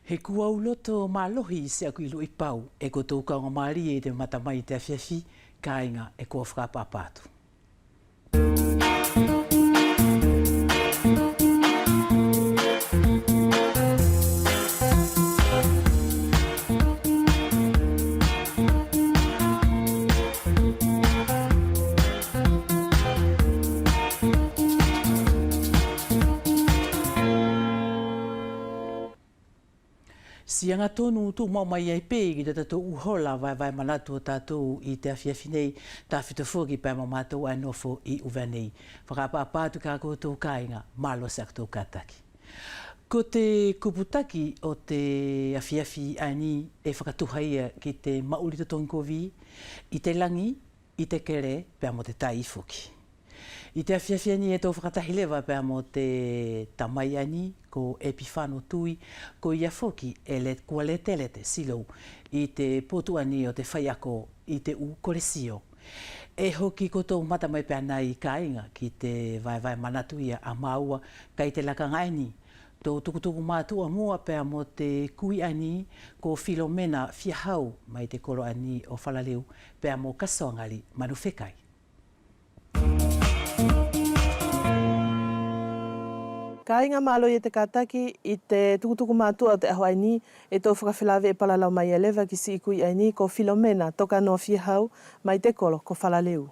He kua uloto malohi se aku ilu i pau e ko tau kaunga maari e te matamai te awhiawhi ka inga e kua whakapapatu. Sianga tonu tu mau mai ai pe ki te tatou uhola vai manatu o tatou i te awhiawhi nei ta whitafuaki pa mamātou ai nofo i uwa nei. Whakapapatu ka koutou kāinga malo sa koutou kātaki. Ko te kuputaki o te awhiawhi ani e whakatuhaia ki te mauri totongi kovi, i te langi, i te kere, pia mo te tai ifuki. I te awhiawhi ani e tō whakatahilewa pia mo te tamai ani, ko Epifano Tui, ko ia foki e le kua le telete silo i te potu ani o te whaiako i te u koresio. E hoki ko tō matamai pia nai ka inga ki te vai manatu ia a maua kai te lakangaini. Tō tukutuku mātua mua pia mo te kui ani ko Filomena Fiahau mai te koro ani o Whalaleu pia mo kasoangali manufekai. Ka inga malo i te kātaki i te tukutuku mātua o te aho aini e tō whakawhilawe e palalau mai e lewa ki si ikui aini ko Filomena toka no Fiahau mai te kolo ko Whalaleu.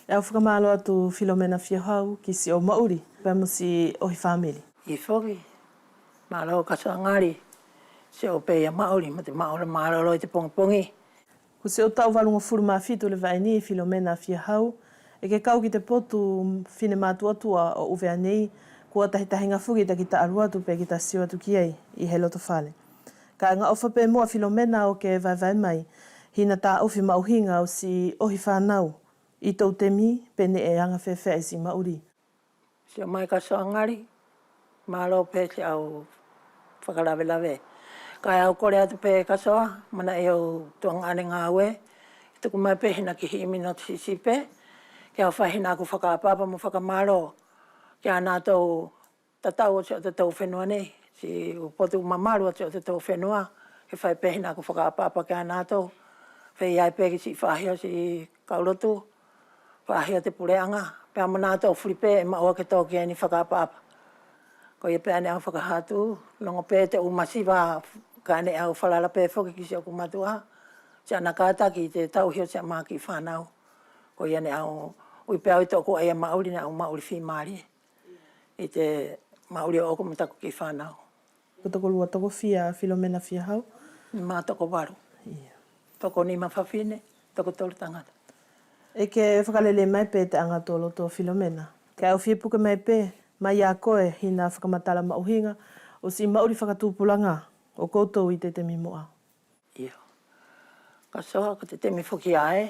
E au whakamalo atu Filomena Fiahau ki si o Mauri, pia mo si ohi whamiri. I whoki, malo kasoa ngari, se o peia Mauri, ma te Maori malo i te pongi. Ko se o tau walunga furu maa fitu le vaini Filomena Fiahau, e ke kau ki te potu whine mātuatua o uwea nei, kua tahitahinga whuki ta ki ta aru atu pe ki ta sio atu ki ei i he loto whale. Ka ngā ofa pe mua Filomena o ke vai mai, hina tā ofi mauhinga o si ohi whanau, i tau temi pene e anga whewhea si Mauri. Se o mai kasoa ngari, malo pe se au whakalawe. Kai au kore atu pe kasoa, mana e au tuang ane ngā ue, i tuku mai pe hina ki himi no tisipe, ke au whahina aku whakapapa mo whakamaro, ke ana tau tatau o te tau whenua nei, si upotu mamaru o te tau whenua, ke whai pehina aku whakapapa ke ana tau, whai ai pe ki si whahia si kaulotu, whahia te pureanga, pe amana tau whiripe e maua ke tau ki ani whakapapa. Ko ia pe ane au whakahatu, longo pe te umasiwa, ka ane au whalala pe whoki ki si aku matua, si ana kātaki te tau hio si a maki whanau, ko ia ne au ui pēo i tōku ai a Mauri na au Mauri whimari. I te Mauri o oko mataku ki whanau. Ko toko lua toko fia Filomena Fiahau? Mā toko waru. Toko ni mawhawhine, toko tolu tangata. E ke whakalele mai pē te angatolo tō Filomena. Ke au whiepuka mai pē, mai a koe hina whakamatala mauhinga, o si Mauri whakatūpulanga o koutou i te temi moa. Ia. Ka soha ko te temi whuki ae,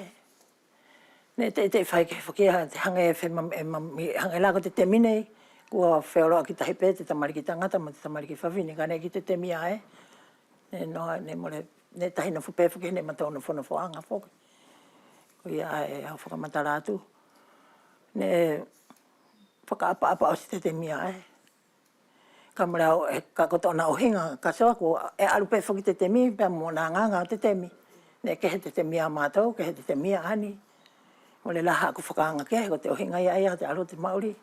ne te whai ke whakia te hange hange lako te temi nei, kua wheoroa ki tahi pē te tamariki tangata ma te tamariki whawhine, ka ne ki te temi ae. Ne tahi na whupē whuki ne matau na whono whoanga whoki. Ko ia ae au whakamatara atu. Ne whakaapa-apa o si te temi ae. Ka mreo ka koto na ohinga, ka soa ko e alu pē whuki te temi, pēr mo nā nganga o te temi. Ne ke he te temi a mātou, ke he te temi a ani. O le laha aku whakaanga ke, ko te ohinga ia te alo te Mauri.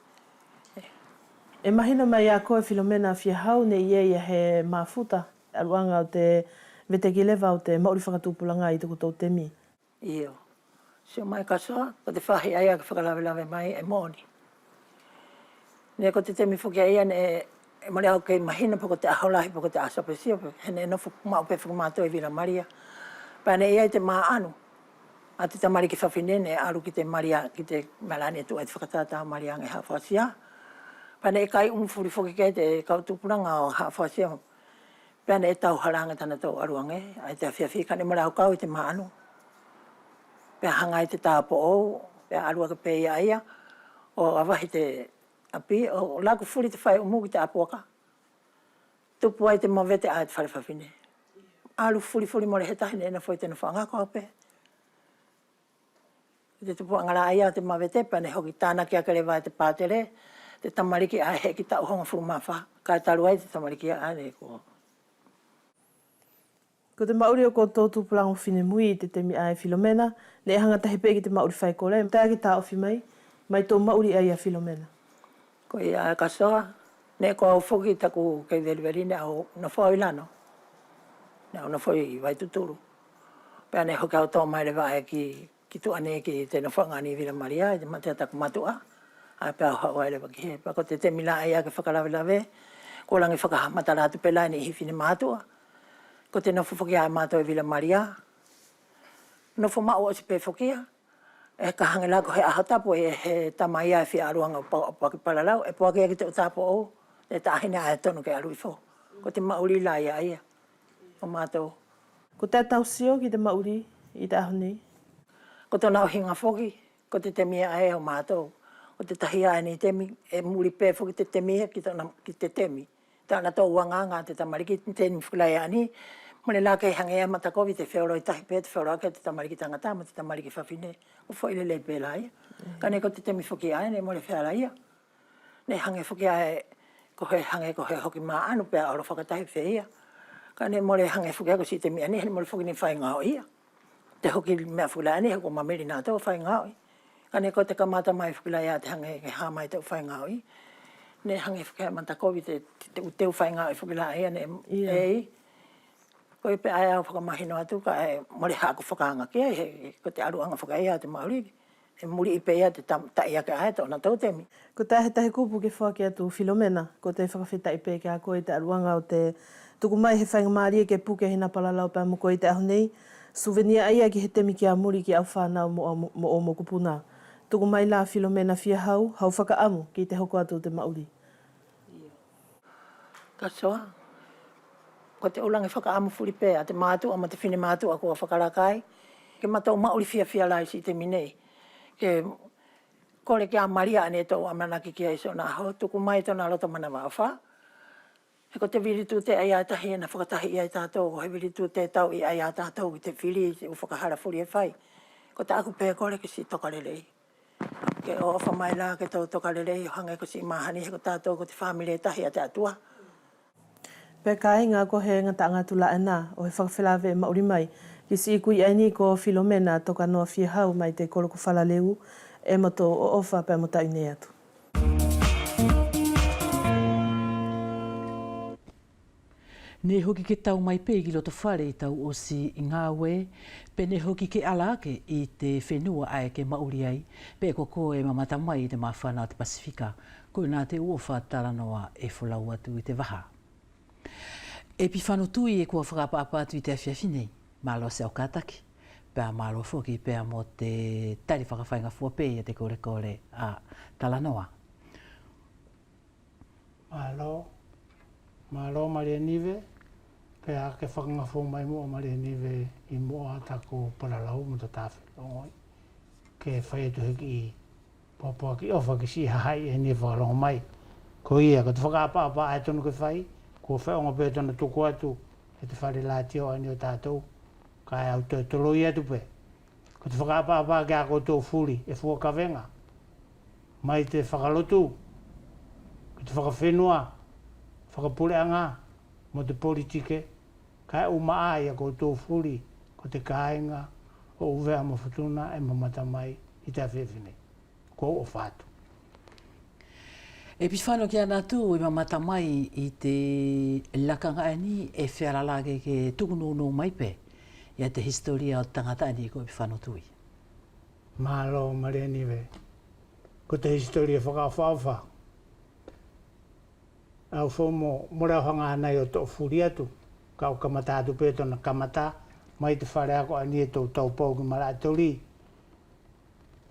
E mahina mai a koe Filomena Fiahau ne ia he mafuta, aluanga o te veteki lewa o te Mauri whakatūpulanga i tuku tau temi. Io. Se o mai kasoa, ko te whahi aia ke whakalawe mai e moni. Ne ko te temi whuki aia ne e mare au kei mahina po ko te aholahi po ko te asapesio, hene e no maupe whakamātou e Vira Maria. Pane ia i te maa anu. A te tamari ki whawhinene, aru ki te maria, ki te malani tu e te whakatata maria nge hawhasia. Pane e kai umfuri whoki kei te kautupuranga o hawhasia. Pane e tau haranga tana tau aruange, ai te awhiawhi, kane mara au kau i te maanu. Pea hanga i te tāpo ou, pea arua ka pēia ia, o awahi te api, o laku furi te whai umu ki te apuaka. Tupu ai te mawete ai te whare whawhine. Alu furi more he tahi ne ena whoi tena whangako au pe. Te tupu angara aia te mawete, pane hoki tāna kia kare vai te pātere, te tamariki a he ki ta honga furumawha. Ka taru ai te tamariki a ne ko. Ko te mauri o ko tōtu pulango whine mui i te temi ai Filomena, ne hanga tahi pe ki te mauri whai kore, tā ki tā ofi mai tō mauri ai a Filomena. Ko i a kasoa, ne ko au whoki taku kei veriveri ne au na whau ilano. Ne au na whau i vai tuturu. Pea ne hoki au tō mai le vae ki tu ane ki te na whangani Vila Maria, i te matea taku matua. A pea hau ai le waki he. Pea ko te temi la ai a ke whakalawe, ko langi whakahamata rātu pelai ni hifini mātua. Ko te nofu whoki ai mātua i Vila Maria. Nofu mao o si pe whokia. E ka hangela ko he ahatapo e he tamai ai whia aruanga o paki paralau. E puake ki te utapo o. E tahine ai tonu ke arui fo. Ko te mauri la ia ia. O mātua. Ko te tausio ki te mauri i te aho nei? Ko tona o hinga whoki. Ko te temia ai o mātua. Ko te tahi ai ni temi. E muri pe whoki te temia ki te temi. Tāna tō uanganga te tamariki te ni whukulai ani. Mone la kei hange e matakovi te wheoro i tahi pe, te wheoro ake te tamariki tangata, ma te tamariki whawhine. O whoile le pēla ia. Ka ne ko te temi whuki ai, ne mole whera ia. Ne hange whuki ai, ko he hange ko he hoki maa anu pēa oro whakatahi whea. Ka ne mole hange whuki ako si temi ani, ne mole whuki ni whai ngao ia. Te hoki mea whukulai ani, hoko mamiri nā tau whai ngao i. Ka ne ko te kamata mai whukulai a te hange ke hāmai tau whai ngao i. Ne hange whuki ai matakovi te uteu whai ngao i whukulai ia, ne ei. Ko e pe ai au whakamahino atu, ka e mori haku whakaanga kia, ko te aruanga whakaia te mauriri. E muri i pe ia te taia ke ae tōna tautemi. Ko tahe kupu ke whake atu Filomena, ko te whakawhita i pe ke a koe te aruanga o te tuku mai he whainga maarie ke puke hina palalau pā mo koe te aho nei, suvenia aia ki he temi ki a muri ki au whanau mo o mo kupuna. Tuku mai la Filomena fia hau whakaamu ki te hoko atu te mauri. Ka soa. Ko te ulangi whakaamu furi pēa, te mātua, ma te whine mātua kua whakarakai. Ke matau mauri fia lai si te minei. Ke kore ke a Maria ane tau amanaki ki aiso nā hau, tuku mai tōna rota mana wāwha. He ko te viritu te ai atahi na whakatahi i ai tātou, ko he viritu te tau i ai tātou ki te whiri, u whakahara furi e whai. Ko te aku pēa kore ke si tokarelei. Ke o ofa mai la ke tau tokarelei, hangai ko si mahani, he ko tātou ko te whamile tahi a te atua. Pea ka inga ko he ngata ngatu la ana o he whakawhilawe mauri mai. Ki si ikui aini ko Filomena toka noa fia hau mai te koroko whalaleu e mato o ofa pea mo taune atu. Ne hoki ke tau mai pe ki loto whare i tau o si i Ngāwe, pe ne hoki ke alake i te whenua ai ke mauri ai, pe ko koe mamata mai i te mawhana o te Pasifika, ko nā te uofa taranoa e wholau atu i te waha. E pi whanu tui e kua whakapapa atu i te awhiawhinei, malo se au kātaki, pēr malo whoki pēr mo te tari whakawhainga fuapei a te kore a Talanoa. Malo Maria Nive, pēr ke whakanga fu mai mo Maria Nive i moa tako paralau mo ta tāwhi. Ke whai atu hiki i pāpua ki ofa ki si hahai e ni whakalonga mai. Ko ia, ko te whakapapa ai tonu ke whai, ko whaonga pēr tona tuku atu, e te whare lātio ani o tātou, kai au te toloi atu pe. Ko te whakapapa ki a koutou furi, e fua kawenga. Mai te whakalotu, ko te whakawhenua, whakapureanga, mo te politike, kai uma ai a koutou furi, ko te kāinga, o uvea mo whatuna e mamata mai i te awhewhine. Ko o whātu. E pi whano ki ana tū i mamata mai i te lakanga ani e wheralage ke tukunu mai pe i a te historia o tangata ani ko i pi whano tui. Malo Maria Nive, ko te historia whakawhawha. Au whomo mora hanga anai o tō furi atu, ka o kamata atu pētona kamata, mai te whare ako ani e tō tau pau ki mara atori.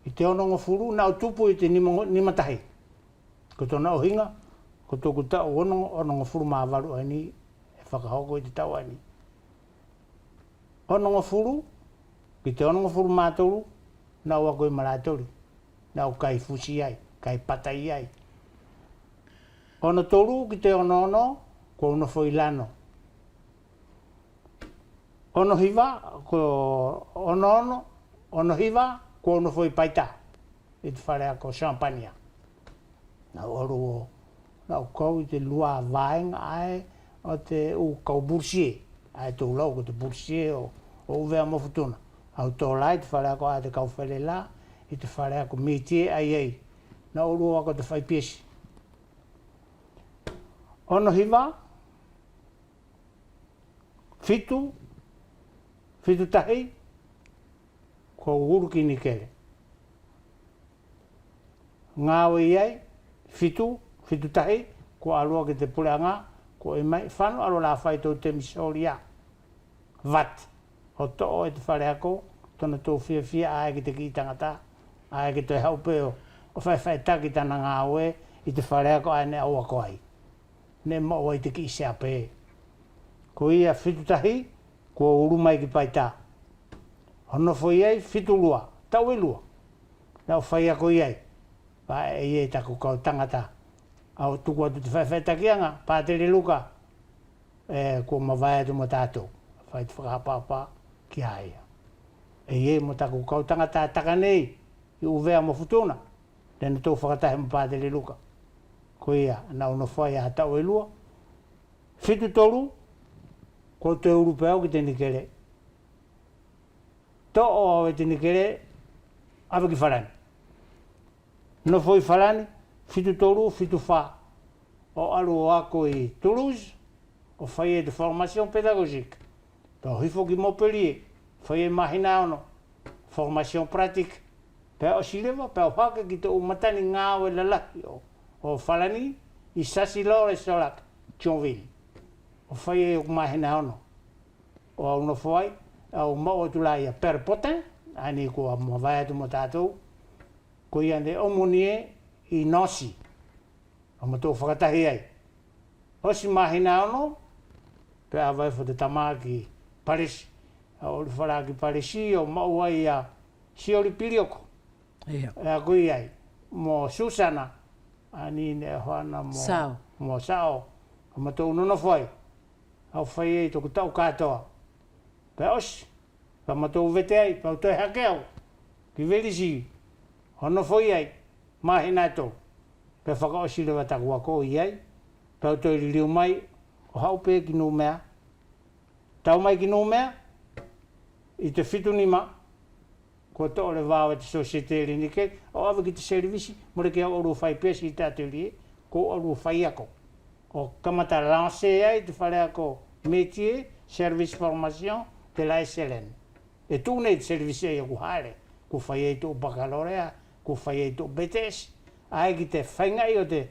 I te ononga furu, nā o tupu i te nimatahi. Ko tōna o hinga, ko tōku tau ononga furu māwaru ani, e whakahoko i te tau ani. Ononga furu, ki te ononga furu mātoru, nā o ako i maratori, nā o kai fusi ai, kai patai ai. Ono toru ki te ono, ko ono whoilano. Ono hiva, ko ono hiva, ko ono whoipaita, i te whare ako champagne. Na oro na o kau te lua vaenga ai o te u kau bursie. Ai tō lau ko te bursie o uvea mawhutuna. Au tō lai te whare ako a te kau whare la, i te whare ako mitie ai ei. Na oro ako te whai piesi. Ono hiva, fitu tahi, ko uruki ni kere. Ngāwe iai, fitu tahi, ko alua ki te pureanga, ko e mai, whanu alo la whai tō te misoria. Vat, o to'o e te whare ako, tona tō whia ae ki te ki tangata, ae ki te haupeo, o whai taki tana ngāwe, i te whare ako ae ne au ako ai. Ne maua i te ki se ape. Ko ia fitu tahi, ko uru mai ki paita. Hono fo iai, fitu lua, tau e lua. Nau whai ako iai, pa e iei tako kau tangata. Au tuku atu te whai takianga, pātere luka, ko mawai atu mo tātou. Whai te whakapapa ki haia. E iei mo tako kau tangata taka nei, i uvea mo futuna. Tēnā tō whakatahe mo pātere luka. Ko ia, nau no whai a tau e lua. Fitu toru, ko te urupeo ki te nikere. Tō o au e te nikere, awa ki wharani. No foi wharani, fitu toru, fitu wha. O alu o ako i Toulouse, o whai e de formation pédagogique. Tō hifo ki Montpellier, whai e mahina ono, formation pratique. Pea o sirewa, pea o hake ki te umatani ngāwe lalaki o wharani, i sasi lore solak, Thionville. O whai e o mahina ono. O au no whai, au mau atu lai a Perpotin, ani ko a mawai atu mo tātou, ko i ane omonie i Nosi, o matou whakatahi ai. Osi mahina ono, pe a vai fo te tamaa ki Parisi, a ori whara ki Parisi, o mau ai a Siori Pirioko. E a kui ai, mo Susana, ani ne hoana mo Sao, o matou nono whai, au whai ei toku tau katoa. Pe osi, pa matou vete ai, pa utoi hakeo, ki Velisi, hono whai ai, mahina tō. Pe whakaosi lewa taku ako i ai, pe utoi liu mai, o haupe ki nō mea, tau mai ki nō mea, i te fitunima, ko tō le vāwe te societe rinike, o awa ki te servisi, more ke oru whai pesi i te atelier, ko oru whai ako. O kamata lance ai, te whare ako métier, service formation, te la SLN. E tūnei te servisi ai aku haere, ko whai ei tō bakalorea, ko whai ei tō BTS, ai ki te whaingai o te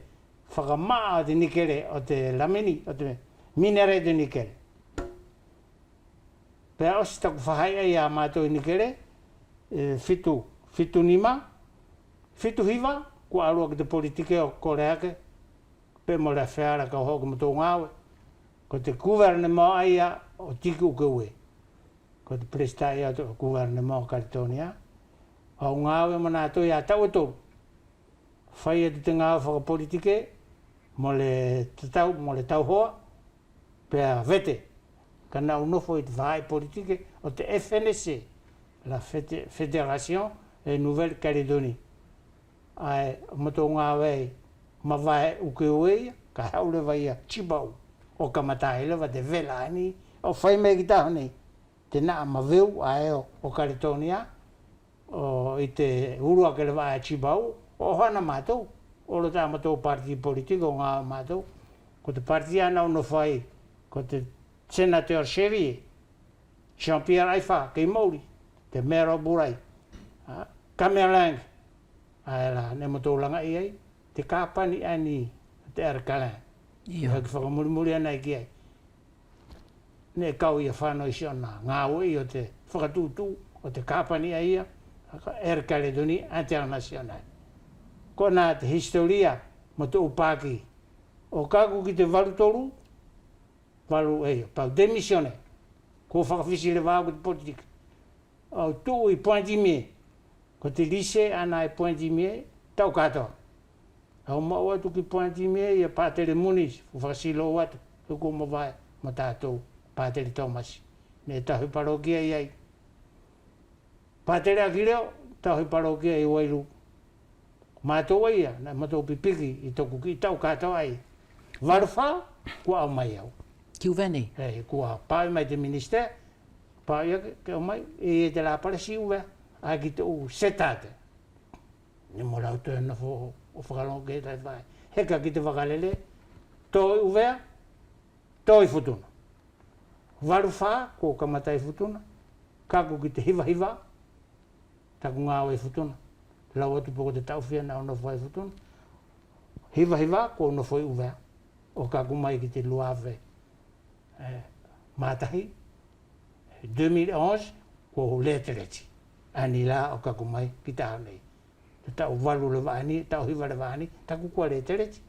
whakamaa o te nikere, o te lamini, o te minere de nikere. Pea osi taku whahai ai a mātou i nikere, fitu nima, fitu hiva, ko arua ki te politike o koreake, pe mo le whēara ka hoku mo tō ngāwe, ko te gouvernement ai a o tiku uke ue, ko te prestai a o gouvernement o Karitonia, au ngāwe mana atu i a tau e tōru. Whai e te ngāwe whakapolitike, mo le tau hoa, pea vete, ka nau nofo i te whai politike o te FNC, la Fédération de Nouvelle-Calédonie. Ai mato ngā wei mawai uke ue, ka haure vai a Chibau, o kamatai lewa te vela ani, o whai mei ki tahoni, te naa maweu ai o Karitonia, o i te urua ke lewa a Chibau, o hana mātou, o lo tā mātou parti politiko ngā mātou, ko te parti ana uno whai, ko te Senator Chevier, Jean-Pierre Aifa, kei Mauri, te Mero Burai, Kamerang, aela, ne mātou langa i ai, te kāpani ani, te Erkalan, haki whakamurimuri ana i ki ai. Ne kau ia whanau i siona, ngā ui o te whakatūtū, o te kāpani ai ia, Erkaledoni International. Ko nā te historia, mātou upāki, o kāku ki te waru toru, waru eio, pau demisione, ko whakawhisi le wāku te politika. Au tū i Pointe-Imier, ko te lise ana i Pointe-Imier, tau katoa. Au mau atu ki Pointe-Imier ia Pātere Muniz, whakasilo atu, huko mawai, ma tātou Pātere Tomasi. Ne tahu parokia i ai. Pātere Akireo, tahu parokia i Wairu. Mātou ia, na mātou pipiki I toku ki tau kātou ai. Waruwha, kua au mai au. Ki uvenei? Hei, kua pāi mai te minister, pāi ke au mai, te la pala si uwe, a ki te u setate. Ni mo rau tō na fo o whakalongo ke tai whai. Heka ki te wakalele, tōi uwe, tōi futuna. Waruwha, ko kamatai futuna, kako ki te hiva hiva, taku ngā oi futuna. Lau atu poko te tauwhia na ono whai futuna. Hiva hiva, ko ono whai uwe, o kako mai ki te luawe. Mātahi, 2011, ko letereti. Ani la o kako mai ki tā nei. Te tau walu le wāni, tau hiva le wāni, taku kua letereti.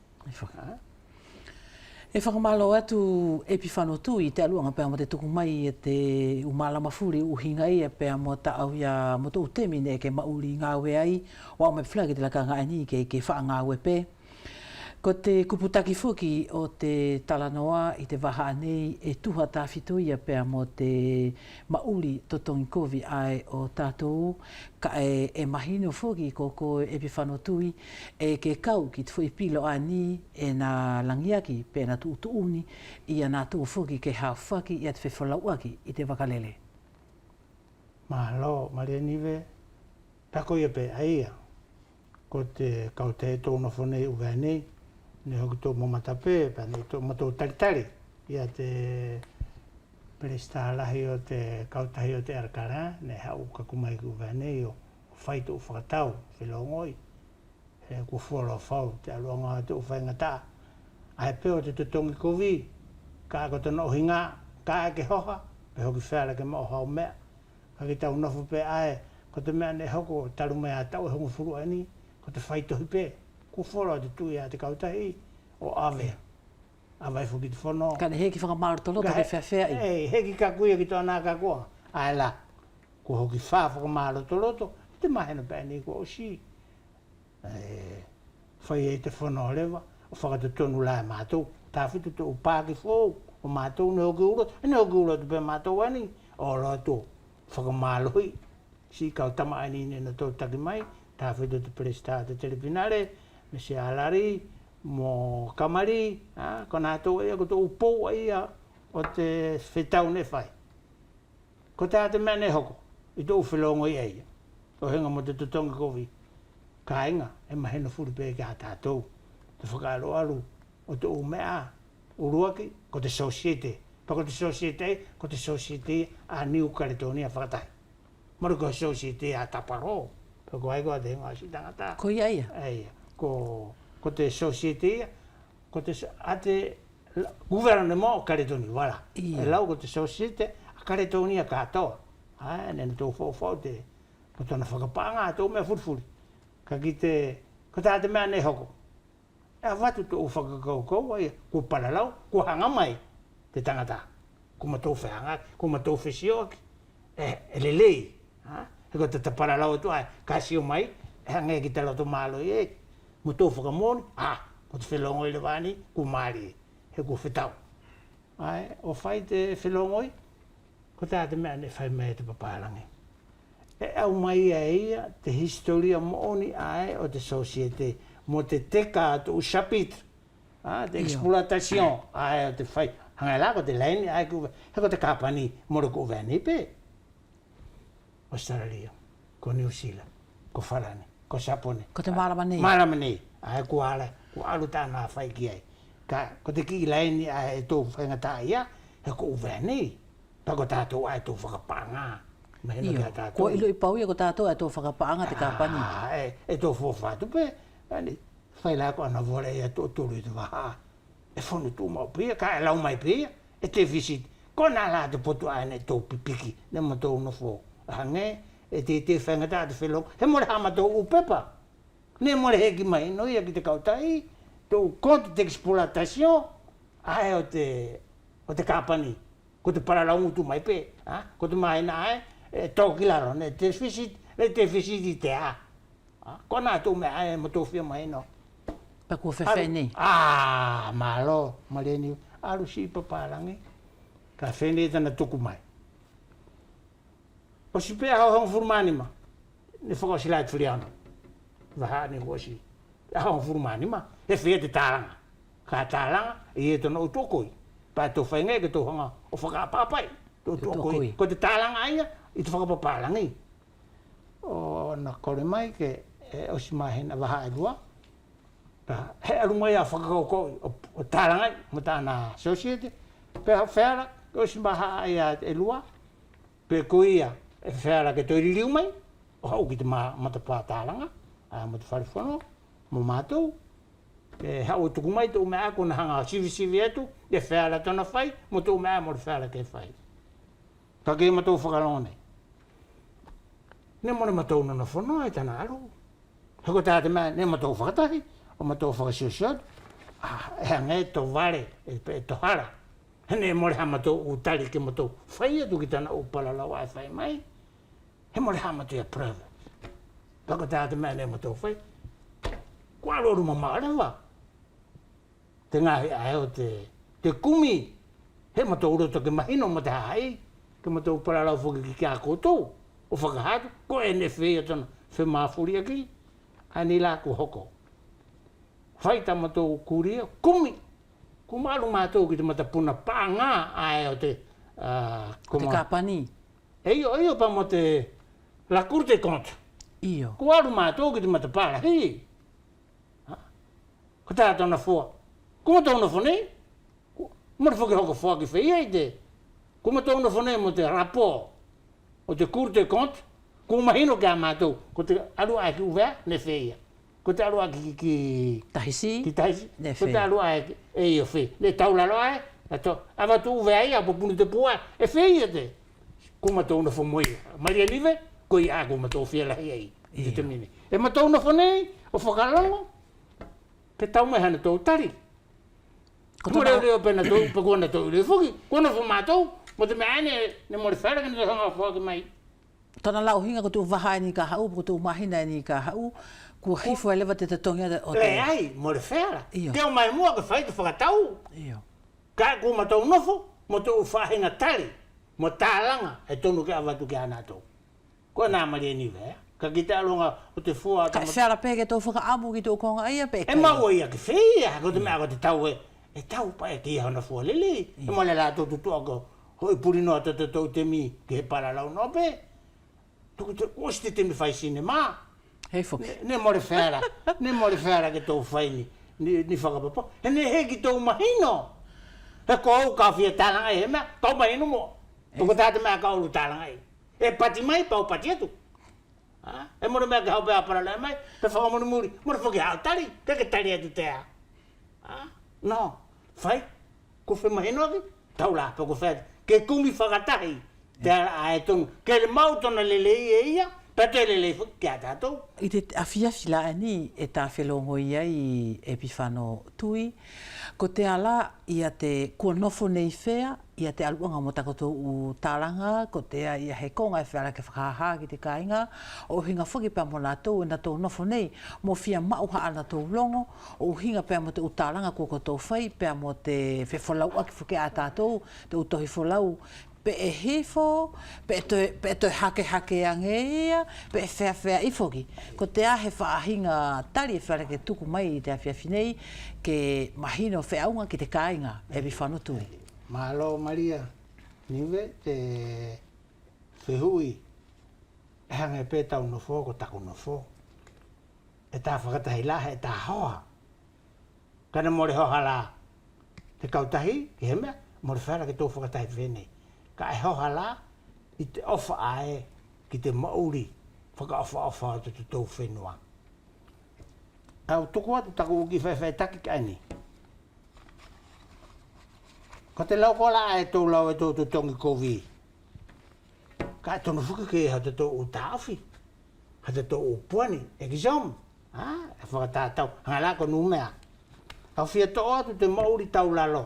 E whakamalo atu Epifano Tui, te aluanga pēr mo te tuku mai e te umala mawhuri uhinga i e pēr mo ta au ia mo tō temine ke mauri ngā ue ai, o au mai whilagi te laka ngā ni ke wha ngā ue pē. Ko te kuputaki fuki o te talanoa I te waha nei e tuha tāwhitu ia pēr mo te mauri totongi kovi ai o tātou, ka e mahino fuki ko Epifano Tui e ke kau ki te whaipilo ani e nā langiaki pē nā tuutuuni ia nā tua fuki ke hawhaki ia te whewhalauaki I te wakalele. Mahalo, Maria Nive, tako ia pē aia, ko te kaute tōna whanei uwe nei, ne hoki tō momatape, pane tō mato taritari, ia te peresta lahi o te kautahi o te arakara, ne hau kakumai ki uwe nei o whaito u whakatau, whilongoi, he ku whuara whau, te aluanga te uwhainga tā. Ai peo te tutongi kovi, ka ako tana ohinga, ka ake hoha, pe hoki whēra ke mao hao mea, ka ki tau nofu pe ae, ko te mea ne hoko taru mea tau e hongu furu ani, ko te whaitohi pe, ku whora te tui a te kautahi o awe. Awai fuki te whono. Ka ne heki whakamaro tolo ka te whewhea I. Ei, heki ka kuia ki tōna ka kua. Ai la, ko hoki wha whakamaro toloto, te mahena pēni ko o si. Whai e te whono lewa, o whakata tonu lai mātou. Tā whitu te upāki whou, o mātou ne hoki uro, ne hoki uro te pē mātou ani. O roa tō, whakamaro hui. Si kau tama ani ne tō taki mai, tā whitu te presta te telepinare, me se alari, mo kamari, ko nā tō ea, ko tō upou ia o te whetau ne whai. Ko tā te mea ne hoko, I tō uwhilongo I eia, o henga mo te tutonga kovi. Ka inga, e mahena furu pē ki a tātou, te whakaaro aru, o te umea, uruaki, ko te societe. Pa ko te societe, ko te societe a Niu Caledonia whakatai. Moro ko societe a Taparo, pa ko aiko a te henga si tangata. Ko ia ia? Eia. Ko te societe, ko te ate gouvernement o Caledonia, wala. E lau ko te societe a Caledonia katoa. Ai, nena tō whau te, ko tōna whakapanga, tō mea furfuri. Ka ki te, ko tā te mea ne hoko. E watu tō whakakaukou, ai, ko paralau, ko hanga mai te tangata. Ko ma tō whehanga, ko ma tō whesioaki. E lelei. E ko te paralau tu ai, kasi o mai, e hange ki te loto malo I e. Mo tō whakamoni, ko te whelongoi le wani, ko maari, he ko whetau. Ai, o whai te whelongoi, ko tā te mea ne whai mea te paparangi. E au mai ia, te historia mooni ai o te societe, mo te teka tu usapit, te exploitation, ai o te whai, hangai la ko te laini, ai ko te kapani, moro ko veni pe. Australia, ko New Zealand, ko Wharani. Ko Sapone. Ko te Maramani. Maramani. Ai ko ala, ko alu tāna whai ki ai. Ko te ki laini ai e tō whainga tā ia, he ko uwene. Pa ko tātou ai tō whakapanga. Mahina kia tātou. Ko ilo I pau ia ko tātou ai tō whakapanga te kāpani. E tō whawhatu pe. Whai la ko ana vore ia tō tōru I te waha. E whonu tū mau pia, ka e lau mai pia. E te visit. Ko nā la te potu ai ne tō pipiki. Ne ma tō unofo. Hange. E te whainga tā te whelong, he more hama tō upepa. Ne more heki mai, no ia ki te kautai, tō konti te exploitation, ai o te kāpani, ko te paralaungu tu mai pe, ko te maina ai, tō kilaro, ne te visit I te a. Ko nā tō mea ai, mo tō whia mai no. Pa kua whewhai nei. Malo, Mareni, alu si paparangi, ka whenei tana tuku mai. O si pēa hau hong furmani ma, ne whakasilai turi ana. vaha ni hosi a furmani ma e fe te talanga ka talanga e to no tokoi pa to fenga ke to hanga o faka papai to tokoi ko te talanga ai i te faka papalangi o na kore mai ke o si mai na vaha lua ta he alu mai a faka ko o talanga mata na society pe fera o si maha ai e lua pe koia e fera ke to iriu mai o hau ki te mata pa talanga a mo te whariwhano, mo mātou. E hau tuku mai te umea ko na hanga sivi etu, e whēra tona whai, mo te umea mo te whēra ke whai. Ka ke matou whakalone. Ne mo ne matou nana whanau e tana aro. Hako tāte mea, ne matou whakatahi, o matou whakasiosiot. E hange to ware, e to hara. Hene mo re ha matou utari ke matou whai etu ki tana upalalau ai whai mai. He mo re ha matou e preve. Hako tāte mea ne matou whai. Kua roru mamarewa. Te ngahi ae o te kumi. He matou roto ke mahino ma te haai. Ke matou paralau whuki ki kia koutou. O whakahatu. Ko e ne whea tona whe mawhuri aki. Ani la ko hoko. Whaita matou kuria. Kumi. Kumaru matou ki te matapuna pāngā ae o te... te kapani. Eio pa mo te... La Cour des Comptes. Io. Kuaru matou ki te matapara. Hei. Ko tā tōna whua. Kuma tōna whanei? Mara whaki hoko whua ki whai ei te. Kuma tōna whanei mo te rapport o te Cour des Comptes. Kuma hino kia mātou. Ko te arua ai ki uwea, ne whaia. Ko te arua ki... Tahisi? Ki tahisi. Ne Ko te whea. arua ai e o whai. Le taularo ai. Awa tu uwea ia po punu te pua. E whaia te. Kuma tōna whamoia. Maria Live, ko i a kuma tō whiela hei ei. Te te mine. E ma tōna whanei, o whakarongo. Te tau mai hana tō tari. Kuma reo pena tō, pa kona tō reo whuki. Kona whu mātou, mo te mea ne mo re whara kani te hanga whuaki mai. Tana lau hinga ko tu waha ni ka hau, ko tu mahina ni ka hau, ko hifo e lewa te tatongia o te... Le ai, mo re whara. Iyo. Te o mai mua ka whai te whakatau. Io. Ka ko ma tō nofo, mo tō whahinga tari. Mo tālanga, e tonu ke awatu ke ana tō. Ko nā Maria Nive, ka ki te alonga o te whua... Ka whiara pē ke tō whakaamu ki tō konga ia pē E maua ia ki whea, ko te mea ko te tau e. E tau pa e ki hana whua lele. E mo le la tō tutua ko. Hoi puri noa tō tō te mi ki he paralau nope. Tuku te osti te mi whai sine mā. Hei whoki. Ne mo re whēra. Ne mo re whēra ke tō whaini. Ni whakapapa. He ne he ki tō mahino. He ko au ka whia tālanga e he mea. Tau mahino mo. Tuku tāte mea ka uru tālanga e. E pati mai, pau pati atu. E mora mea ka hau pēa paralai mai, pe whakamonu muri, mora whaki hau tari, ke tari atu te a. No, whai, ko whi mahino aki, tau la, pe ko whai, ke kumi whakatahi, te a e tonu, ke le mau tona lelei e ia, pe te lelei whaki kia tātou. I te awhiawhi la ni e tā whelongo ia i Epifano Tui, ko te ala ia te kua nofo nei whea, ia te aluanga mo takoto u tālanga, ko te ia he konga e whera ke whakaha ki te kāinga, o hinga whaki pēr mo nātou e nātou nofo nei, mo whia mauha ana tō longo, o hinga pēr mo te u tālanga ko tō whai, pēr mo te whewholau aki whuke a tātou, te utohi wholau, pe e hifo, pe e toi hake ange ia, pe e whea i whoki. Ko te ahe whaahinga tari e whera ke tuku mai i te awhiawhinei, ke mahino wheaunga ki te kāinga, Epifano Tui. Mahalo Maria, niwe te whehui, e hanga e pētau no fō, ko taku no fō. E tā whakatahi lahe, e tā hoa. Kana more hoha la, te kautahi, ki he mea, more whera ke tō whakatahi whenei. Ka e hoha la, i te ofa ae, ki te mauri, whaka-ofa te tō whenua. Au tuku atu taku uki whai taki kaini. Ko te lau kola e tō lau e tō tongi kovi. Ka e tono whuka ke ha te tō o tāwhi. Ha te tō o puani. E ki zom. E whakatātau. Hanga la ko numea. Au whia tō atu te mauri tau lalo.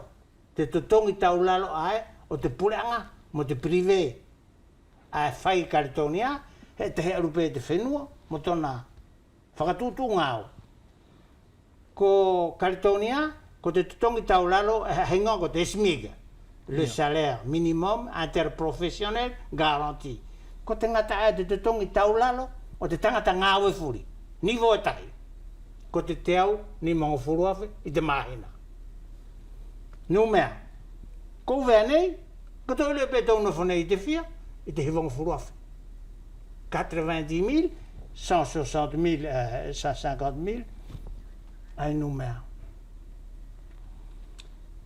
Te tongi tau lalo ae o te pureanga mo te prive. Ae whai Karitonia. He te he arupe te whenua. Mo tona whakatūtū ngāo. Ko Karitonia. Ko te tongi tau lalo, henga ko te SMIG, le salaire minimum interprofessionnel garanti. Ko te ngata e te tongi tau lalo, o te tangata ngāwe furi. ni votai. Ko te teau ni mongo furuafe I te mahina. No mea. Ko vea nei, ko tau leo pe tau nofo nei I te fia, I te hivango furuafe. 90.000, 160.000, 150.000, ai no mea.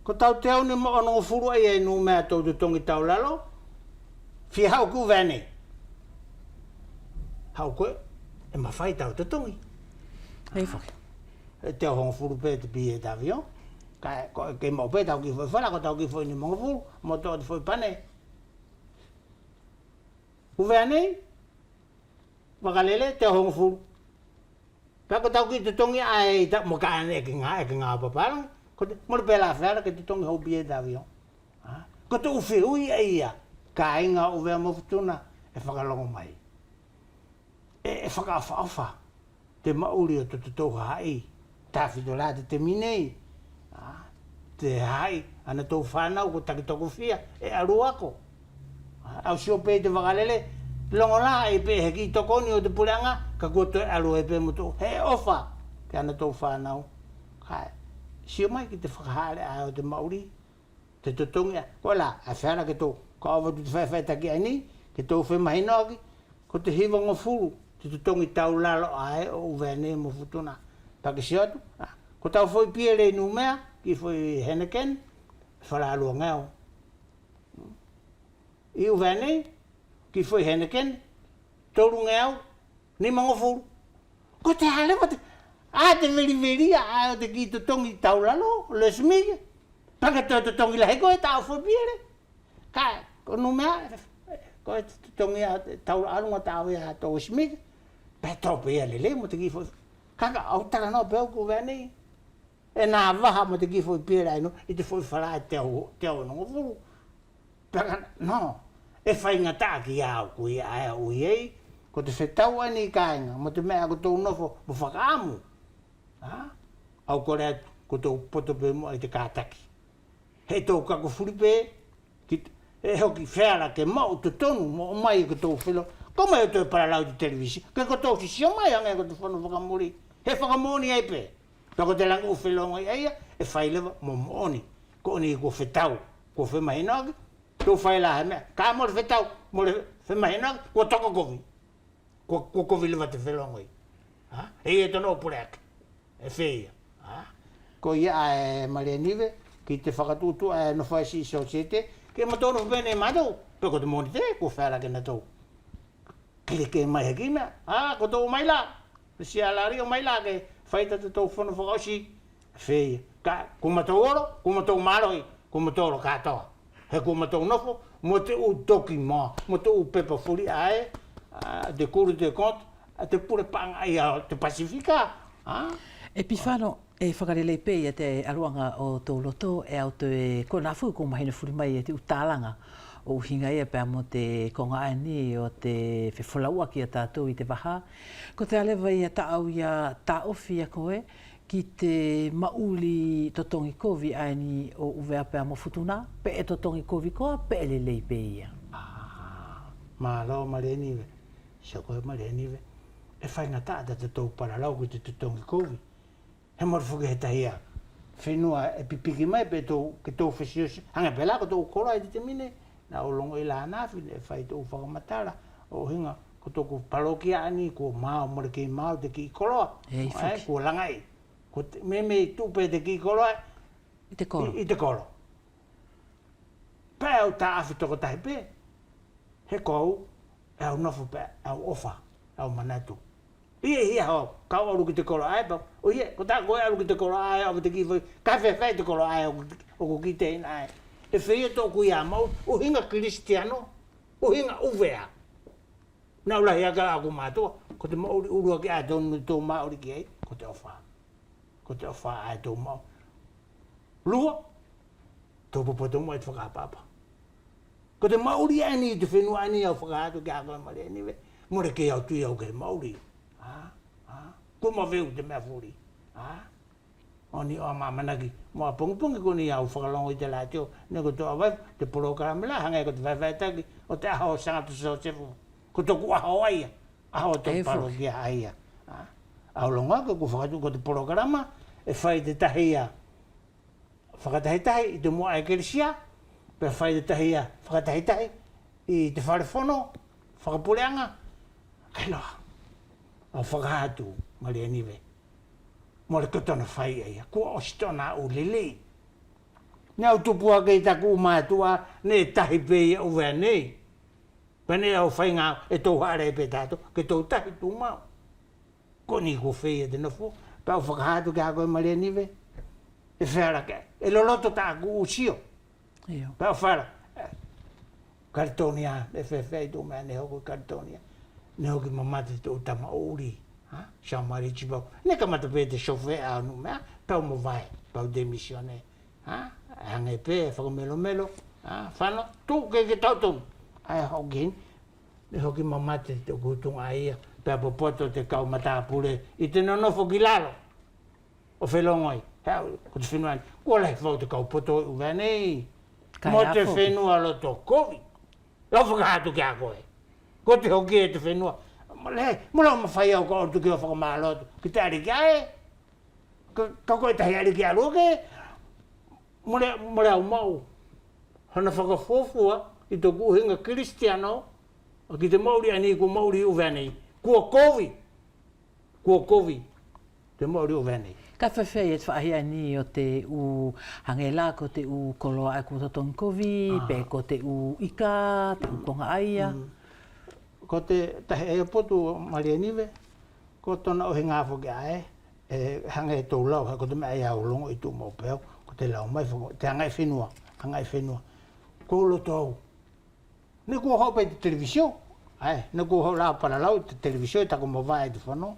Ko tau teau ni mo ono furua I no mea tau te tongi tau lalo, fia hau ku vea nei. Hau koe, e mawhai tau te tongi. Hei whaki. E te hongo furu pe te pi e te avion. Ke mau pe tau ki foi whara, ko tau ki foi ni mongo furu, mo tau te foi pane. Uvea nei, wakalele te hongo furu. Pako tau ki te tongi ai, mo ka ane e ki ngā paparang, mo le pela whara ke te tongi hau pi e te avion. Ko te uwhi ui e ia, ka inga uvea mawhutuna e whakalongo mai. E whakawha te mauri o te tauha hai, tāwhito la te minei, te hai, ana tau whanau ko taki toko whia, e aru ako. Au sio pe te wakalele, longo la e pe heki tokoni o te pureanga, ka kua toi aru e pe mutu, he ofa, ke ana tau whanau. Kai, sio mai ki te whakahare ai o te mauri, te tutungia, ko la, a whiara ke tō, ka awa tu te whai taki ai ni, ke tō whi mahinoaki, ko te hiwanga furu, te tutongi tau lalo ai o uvea ne mo futuna. Pake si atu, ko tau foi pia rei nu mea, ki foi Henneken, whara alua ngau. I uvea ne, ki foi Henneken, toru ngau, ni mango furu. Ko te hale mo te, te veri a te ki tutongi tau lalo, le smige. Pake tō tutongi la heko e tau foi pia rei. Kai, ko nu mea, ko e tutongi a tau alunga tau e a tau smige. Pē tau pēia lele mo te kifoi. Kaka au tala no pēu ko veni. E nā waha mo te kifoi pēra ino, I te foi whara e te au nongo furu. Pēka, no, e whainga tā ki au kui aia ui ei, ko te whetau ani I kāinga, mo te mea ko tau nofo mo whakaamu. Au kore atu, ko tau poto pē mo I te kātaki. He tau kako furi pē, e hoki whēra ke mau te tonu mo mai ko tau whilo, ko mai o tō paralau te televisi, ke ko tō si sio mai angai ko te whanu whakamori. He whakamoni ai pē. Pako te langu uwhelonga I aia, e whailewa mo mooni. Ko ni ko whetau, ko whemahinoaki, tō whaila he mea. Ka mo le whetau, mo le whemahinoaki, ko toko kovi. Ko kovi lewa te whelonga I. E tono pureake, e wheia. Ko ia e Maria Nive, ki te whakatutu e no whaisi I sosete, ke matono whene matou, pe ko te moni te, ko whaera ke na tau. Kile ke mai heki mea, ko tō mai la, si alari o mai la ke whaita te tō whono whakausi, wheia. Ko matou oro, ko matou maroi, ko matou oro katoa. He ko matou nofo, mo te u toki mā, mo te u pepa furi ae, te kuru te kont, te pure panga I te Pasifika. E pifano, e whakarelei pei e te aruanga o tō loto, e au te kona fu ko mahina furi mai e te utālanga. O hinga ia pēr mo te konga ani o te whewholaua ki a tātou I te waha. Ko te alewa ia taau ia tā ofi a koe ki te mauli totongi kovi ani o uvea pēr mo futuna, pe e totongi kovi koa, pe e lelei pē ia. Mālo Maria Nive, sio koe Maria Nive, e whainga tāta te tau paralau ki te totongi kovi. He morfuke he tahia, whenua e pipiki mai pe tau, ke tau whesiosi, hanga pēlā ko tau kora I te mine, na o longo I la anafi, e whai tau whakamatara, o hinga, ko toko parokia ani, ko mao, mora kei mao te ki koroa, ko langai, ko me tupe te ki koroa, I te koro. I te koro. Pē au tā awhi toko tahi pē, he kou, e au nofo pē, au ofa, au manatu. Ia hao, kau aru ki te koro ai pa, o ia, ko tā koe aru ki te koro ai, au te ki whai, kai whai te koro ai, o ko ki te ina ai. E whea tōku ia mau, o hinga Kristiano, o hinga uvea. Nā ulahi aka ako mātua, ko te mauri urua ki ai tōnu tō mauri ki ai, ko te ofa. Ko te ofa ai tō mau. Lua, tō popotomo e te whakapapa. Ko te mauri ani, te whenua ani au whakahatu ki ako e Maria Nive, more ke au tui au ke mauri. Ko maweu te mea furi. Oni o mamanaki, mo a pungi ko ni au whakalongo I te la teo, ne ko tō awai, te porokaramela, hangai ko te whaiwhaitaki, o te aho sangatu sau sefu, ko tōku aho aia, aho tō parokia aia. Au longa ko whakatu ko te programa e whai te tahia whakatahitahi i te mua ekeresia pe whai te tahia whakatahitahi i te wharefono whakapureanga kai loa au whakahatu Maria Nive mo le kotona whai eia kua ositona u lili Nau tupua kei taku umatua ne tahi pei uwea nei Pane au whainga e tau hare pe tato ke tau tahi tu mau Koni ko whea te nofo Pau whakahatu ke ako e Maria Nive E whera ke E loloto taku usio Pau whera Kartonia e whewhei tu mea ne hoko kartonia Ne hoki mamate te utama uri Shao mari chibau Ne kamata pe te shofe au nu mea Pau mo vai Pau demisione Hange pe whakamelo melo Whano tu ke tautung Ai hokin Ne hoki mamate te kutunga ia Pea popoto te kau matapure I te nonofo ki lalo O whelongoi Ko te whenuani Kua lai whau te kau poto i uwea nei Mo te whenua loto kovi Lau whakahatu ki a koe Ko te hoki e te whenua Mo lau mawhai au ka ortu ki o whakamalotu Ki te ari kia e Ka koe tahi ari kia ruke Mo au mau Hana whakafofua I tō kuhinga Kristiano Ki te Māori ani ko Māori uwea nei Kua kovi Te Māori uwea nei Ka whawhai e whaahia ni o te u hangela ko te u koloa ai ko totong kovi, pe ko te u ika, te u konga aia. Ko te tahe e potu Maria Nive, ko tona o he ngāwho ki ae, e hanga e tau lau, ko te mea au longo I tū mau pēo, ko te lau mai, te hangai whenua, Ko lo tau. Ne kua hau pai te televisio, ne kua hau lau para lau te televisio, tako mawai te whanau.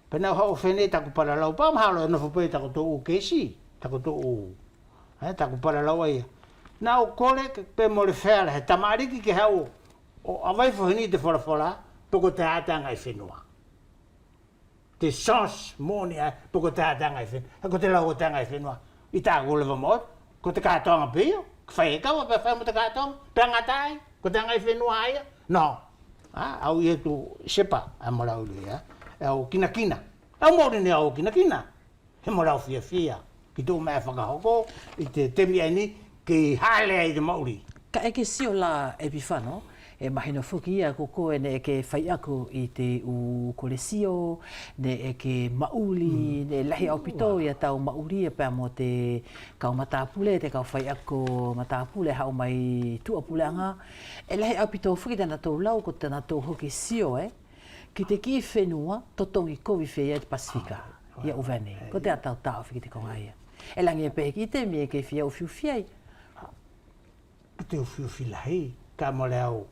Pena hau whene taku para lau pa mahalo e nofo pai tako tō u kesi, tako tō u, tako para lau aia. Nā o kore pe mo le whēra, he tamariki ke hau o awaifu hini te whara poko te ātanga I whenua. Te sens mōni poko te ātanga I whenua, ko te lau o tanga I whenua. I tā kulewa mōt, ko te kātonga pēo, whai e kawa pe whai mo te kātonga, pe ngatai, ko te anga I whenua aia. No, au I tu sepa, a morau lui, au kinakina. Au mōri ne au kinakina. He morau fia. Ki tō mea whakahoko, I te temi aini, ki hale ai te Māori. Ka eke sio la epifano, e mahino fuki ia ko koe ne eke whai ako I te u kolesio, ne eke mauli, ne lahi au pito ia tau mauri e pēr mo te kau matapule, te kau whai ako matapule hau mai tuapule anga. E lahi au pito fuki tana tō lau ko tana tō hoki sio ki te ki whenua, totongi kovi whea te Pasifika, ia uwene, ko te atau tau whiki te konga ia. E langi e pehe ki te mi e ke whia uwhiu whiai. Te uwhiu whilahi, ka mole au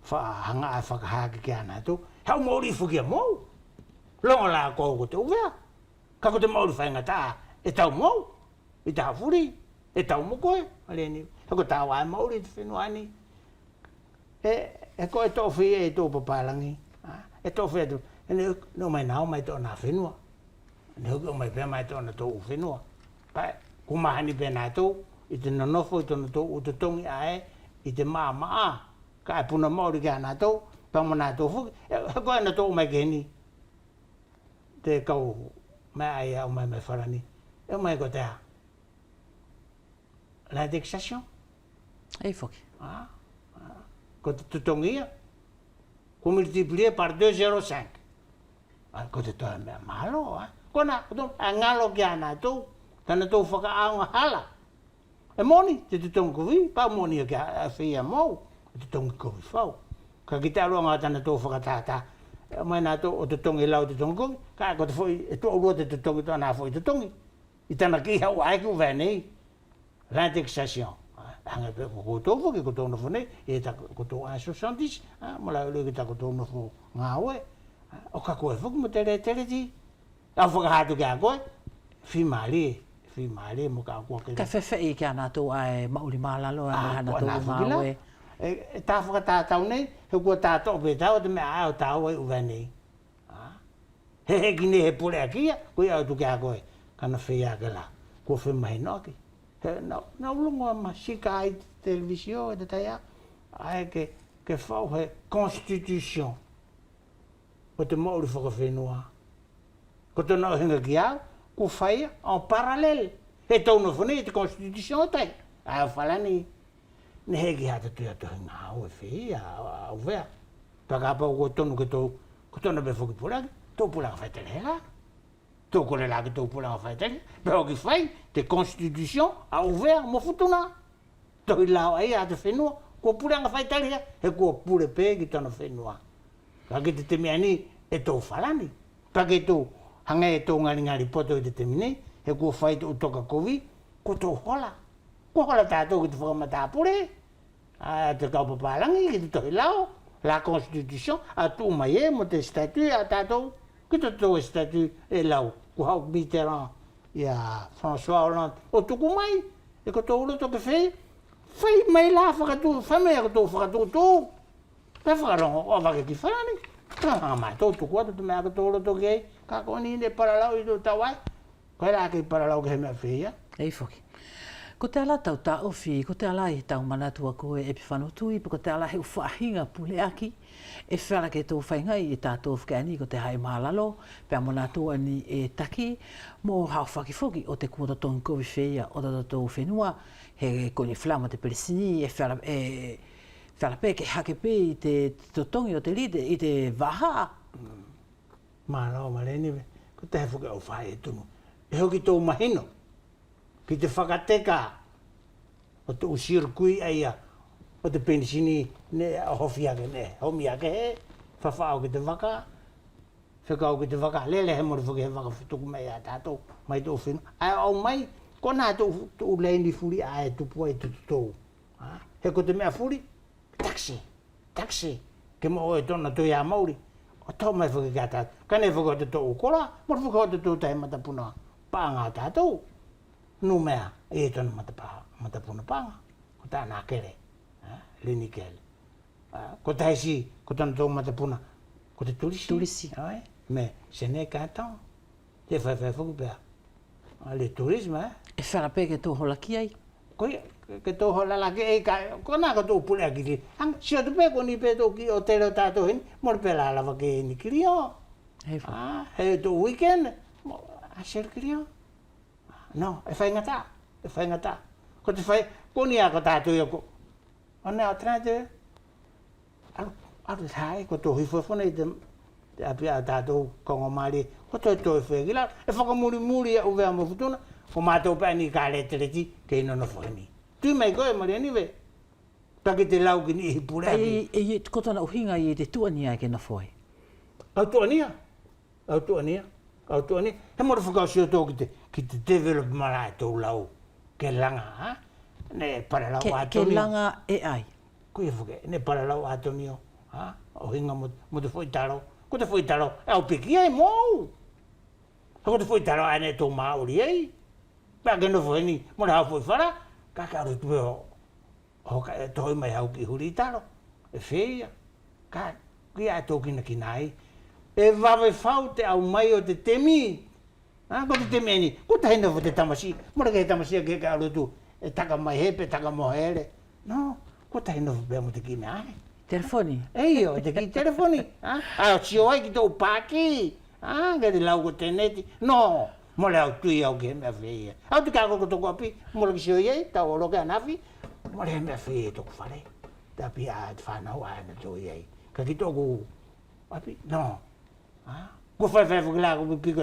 hanga a whakahaki ki ana tu, hau Māori whukia mou. Longa la kou ko te uwea. Ka ko te Māori whainga tā, e tau mou, I tā whuri, e tau mokoe, aleni. Hako tau ai Māori te whenua ani. E ko e tō whia e tō papalangi. E tō whea tu, no mai nao mai tō nā whenua. Ne hoki o mai pēr mai tō na tō u whenua. Pai, kumahani pēr nā tō, I te nonofo I tō na tō u te tongi ae, I te maa, ka e puna Māori kia nā tō, pāma nā tō whuki, e koe nā tō mai keni. Te kau mai ai au mai wharani. E mai ko te a. L'indexation? Ei whuki. Ko te tutongia. Ko multiplier par 2,05. Ko te toa mea malo, Kona, ngalo ki ana tō, tana tō whakaaunga hala. E moni, te tutongi kovi, pā moni ki a whia mou, te tutongi kovi whau. Ka ki te aruanga tana tō whakatātā. E mai nā tō, o te tongi lau te tutongi kovi, ka ko te whoi, e tō urua te tutongi tō nā whoi te tongi. I tana ki hau aiku vēnei. L'indexation. Hanga pe ko tō whoki ko tō nofo nei, e ta ko tō 1,70, mala ulu ki ta ko tō nofo ngā oe. O ka koe whoki mo tere ti. Au whakahatu ki a koe, whi maali mo ka kua kere. Ka whewhei ki ana tō ai mauri mālalo, hana tō ngā oe. E tā whakatātau nei, he kua tātou pe tau, te mea au tau e uwe nei. He ki ne he pule a kia, koe au tu ki a koe, kana whi a ke la, kua whi mahi noki. Nā ulungo ama sika ai televisio e te taia, ai ke whau he constitution o te Māori whakawhenua. Ko tōna o hinga ki au, ko whaia en parallel. He tōna whane, te constitution tai. Ai whalani, ne he ki hata tui atu hinga au e whi, au wea. Pakapa ko tonu ke tō, ko tōna be whuki puraki, tō puraka whaitele hea. Tō kore la ke tō puraka whaitele. Pero ki whai, te constitution, au wea, mo futuna. Tō i lao ai atu whenua, ko puraka whaitele hea, he ko pure pē ki tōna whenua. Ka ki te temi ani, e tō whalani. Pake tō, hanga e tō ngari poto i te temi nei, he ko whai tō toka kovi, ko tō hola. Ko hola tātou ki te whakamata pure. A te kaupapālangi ki te tohi lao. La Constitution, a tū mai e mo te statut a tātou. Ki te tō statut e lau. Ko hau Mitterrand, ia François Hollande. O tuku mai, e ko tō uro toke whai. Whai mai la whakatū, whai mai a tō whakatū tō. Pea whakarongo, o wake ki whanani. Ka mai tō tuku atu te mea ka tō uro toke ei. Ka koni ne paralau i tō tawai. Koe rā kei paralau ke he mea whia. Ei whoki. Ko te ala tau tā ofi, ko te ala i tau manatua koe Epifano Tui, ko te ala he uwhaahinga pule aki, e whara ke tō whaingai i tātou whakaani ko te hae mahalalo, pia manatua ni e taki, mō hao whakifoki o te kua tongi kovi whea o tātou whenua, he koni whlama te peresini, e whara pē ke hake pē i te totongi o te lide, i te waha. Mānao mareni, ko te he whuka o whae e tunu. E hoki tō mahino. Ki te whakateka o te usirkui aia o te pensini ne a hofi ake ne, homi ake he, whawhao ki te waka, whakao ki te waka, lele he mori whuki he waka whituku mai a tātou, mai tō whinu. Ai au mai, ko nā tō leini furi a e tupu ai tutu tōu. He ko te mea furi, taxi, ke mo oe tōna tō ia mauri, o tō mai whuki ka tātou. Ka ne whuki o te tō ukora, mori whuki o te tō tai matapuna, pāngā tātou. No mea, e tōna matapuna pānga, ko tā nā kere, lini kele. Ko taisi, ko tōna tō matapuna, ko te turisi. Turisi. Me, se ne kātau, te whai whuki pēr. Le turisme, E whara pē ke tō hola ki ai. Koe, ke tō hola la ke e ka, ko nā ka tō pule a kiri. Si o te pē ko ni pē tō ki o te reo tātou hini, mori pē la lava ke ni kiri o. He tō weekend, a ser kiri o. No, e whai ngata, Ko te whai, ko ni a ko tātou i ako. O nea o tēnā te, aru tāi, ko tō hiwhawhana i te apia a tātou kongo maari, ko tō tō i whaigila, e whakamuri a uvea mo futuna, ko mātou pēni ka le tereti, ke ino no whahini. Tui mai koe, mari aniwe, taki te lau ki ni hipure aki. E ko tōna uhinga i te tuania ke na whoi. Au tuania. He mora whakausio tō ki te develop mara e tō lau ke langa, ha? Ne paralau atonio. Ke langa e ai. Koe whuke, ne paralau atonio, ha? O hinga mo te whoitaro. Ko te whoitaro, e au piki ai mou. Ko te whoitaro ai ne tō maori ai. Pea ke no whaini, mora hau whara, kakaru tue o toi mai hau ki huri taro. E whea, ka kia tō kina ai. E wawe whau te au mai o te temi. Ko te temi ani, ko te hina te tamasi. Mora ke tamasi a ke ka arutu, e taka mai hepe, taka mohere. No, ko te hina pia mo te ki me ai. Telefoni? Eio, te ki telefoni. A sio ai ki tō pāki. Ke te lau ko te neti. No, mora au tui au ke mea whea. Au te kako ko toko api, mora ki sio iei, tau oro ke anafi. Mora he mea whea toko whare. Ta pi a te whanau a na tō iei. Ka ki tōku api, no. Ko whai whakila ko piko